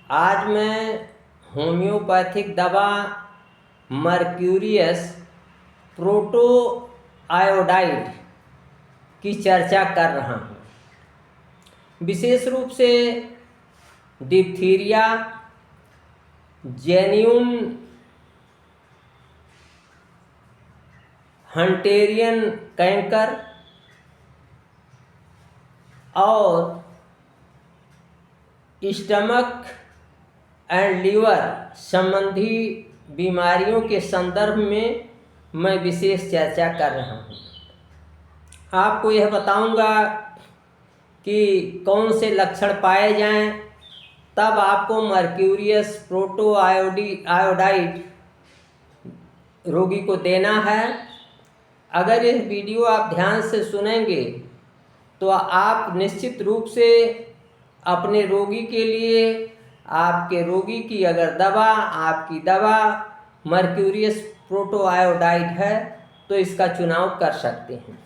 आज मैं होम्योपैथिक दवा मर्क्यूरियस प्रोटो आयोडाइड की चर्चा कर रहा हूँ। विशेष रूप से डिप्थीरिया, जेन्युइन हंटेरियन कैंकर और स्टमक एंड लीवर संबंधी बीमारियों के संदर्भ में मैं विशेष चर्चा कर रहा हूँ। आपको यह बताऊंगा कि कौन से लक्षण पाए जाएं, तब आपको मर्क्यूरियस प्रोटो आयोडाइड रोगी को देना है। अगर यह वीडियो आप ध्यान से सुनेंगे तो आप निश्चित रूप से अपने रोगी के लिए, आपके रोगी की अगर दवा, आपकी दवा मर्क्यूरियस प्रोटो आयोडाइड है तो इसका चुनाव कर सकते हैं।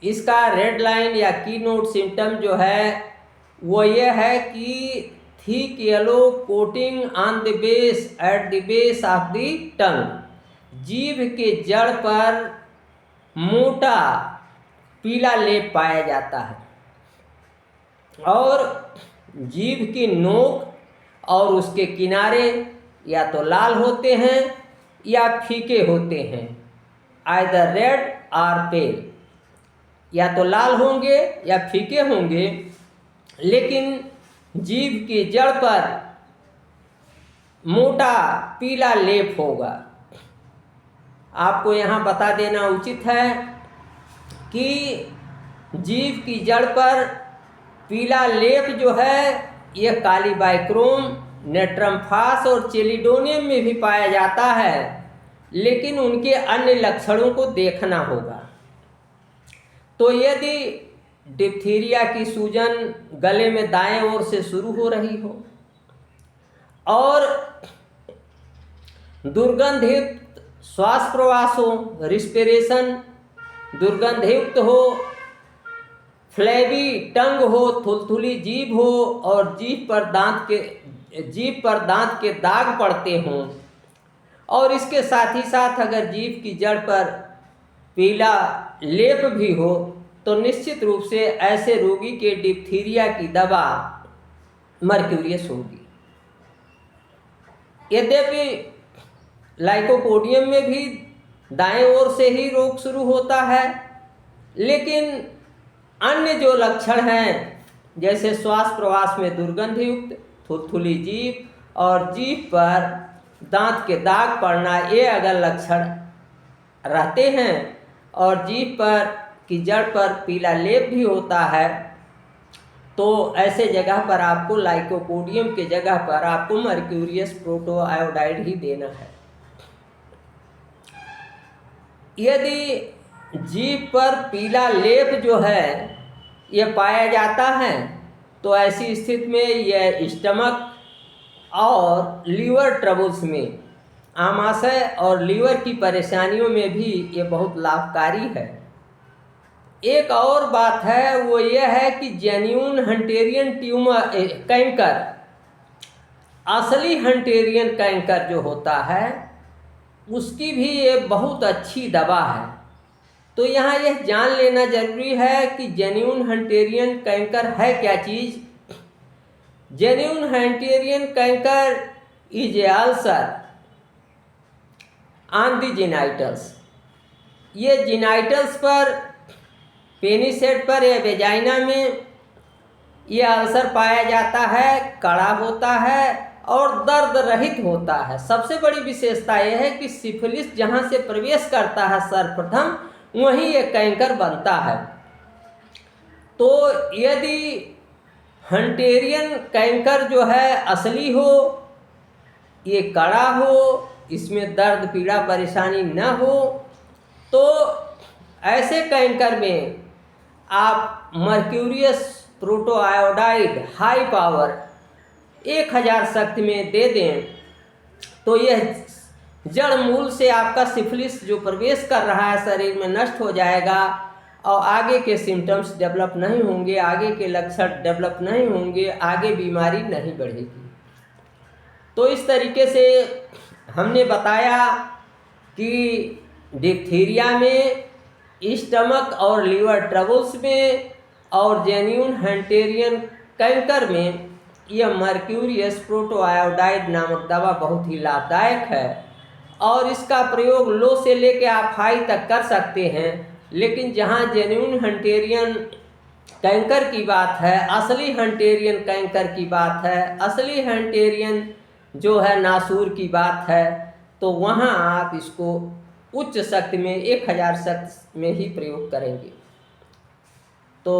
इसका रेड लाइन या की नोट सिम्टम जो है वो ये है कि thick yellow coating on the base at the base of the tongue, जीभ के जड़ पर मोटा पीला लेप पाया जाता है और जीभ की नोक और उसके किनारे या तो लाल होते हैं या फीके होते हैं, आइदर रेड और पेल, या तो लाल होंगे या फीके होंगे, लेकिन जीभ की जड़ पर मोटा पीला लेप होगा। आपको यहाँ बता देना उचित है कि जीभ की जड़ पर पीला लेप जो है यह कालीबाइक्रोम, नेट्रम्फास और चेलिडोनियम में भी पाया जाता है, लेकिन उनके अन्य लक्षणों को देखना होगा। तो यदि डिप्थीरिया की सूजन गले में दाएं ओर से शुरू हो रही हो और दुर्गंधयुक्त श्वास प्रवास हो, रिस्पिरेशन दुर्गंधयुक्त हो, फ्लेबी टंग हो, थुलथुली जीभ हो और जीभ पर दांत के दाग पड़ते हों, और इसके साथ ही साथ अगर जीभ की जड़ पर पीला लेप भी हो तो निश्चित रूप से ऐसे रोगी के डिप्थीरिया की दवा मर्क्यूरियस होगी। यद्यपि लाइकोपोडियम में भी दाएं ओर से ही रोग शुरू होता है, लेकिन अन्य जो लक्षण हैं जैसे श्वास प्रवास में दुर्गंधयुक्त, थुलथुली जीभ और जीभ पर दांत के दाग पड़ना, ये अगर लक्षण रहते हैं और जीभ पर की जड़ पर पीला लेप भी होता है तो ऐसे जगह पर आपको लाइकोपोडियम के जगह पर आपको मर्क्यूरियस प्रोटो आयोडाइड ही देना है। यदि जीभ पर पीला लेप जो है यह पाया जाता है तो ऐसी स्थिति में यह स्टमक और लीवर ट्रबल्स में, आमाशय और लीवर की परेशानियों में भी ये बहुत लाभकारी है। एक और बात है वो ये है कि जेन्युइन हंटेरियन कैंकर, असली हंटेरियन कैंकर जो होता है उसकी भी ये बहुत अच्छी दवा है। तो यहाँ यह जान लेना जरूरी है कि जेन्युइन हंटेरियन कैंकर है क्या चीज़। Genuine Hunterian chancre is a ulcer on the genitals. ये जेनाइटल्स पर, पेनिस हेड पर या वेजाइना में ये अल्सर पाया जाता है, कड़ा होता है और दर्द रहित होता है। सबसे बड़ी विशेषता यह है कि सिफिलिस जहाँ से प्रवेश करता है सर्वप्रथम वहीं ये कैंकर बनता है। तो यदि हंटेरियन कैंकर जो है असली हो, ये कड़ा हो, इसमें दर्द पीड़ा परेशानी न हो, तो ऐसे कैंकर में आप mercurius proto iodide high power 1000 शक्ति में दे दें तो यह जड़ मूल से आपका सिफिलिस जो प्रवेश कर रहा है शरीर में नष्ट हो जाएगा और आगे के सिम्टम्स डेवलप नहीं होंगे, आगे के लक्षण डेवलप नहीं होंगे, आगे बीमारी नहीं बढ़ेगी। तो इस तरीके से हमने बताया कि डिप्थीरिया में, स्टमक और लीवर ट्रबल्स में और जेन्युइन हंटेरियन कैंकर में यह मर्क्यूरियस प्रोटोआयोडाइड नामक दवा बहुत ही लाभदायक है और इसका प्रयोग लो से लेकर आप हाई तक कर सकते हैं। लेकिन जहाँ जेन्युइन हंटेरियन कैंकर की बात है, असली हंटेरियन कैंकर की बात है, असली हंटेरियन जो है नासूर की बात है, तो वहाँ आप इसको उच्च शक्ति में 1000 शक्ति में ही प्रयोग करेंगे। तो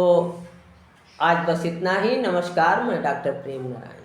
आज बस इतना ही। नमस्कार, मैं डॉक्टर प्रेम नारायण।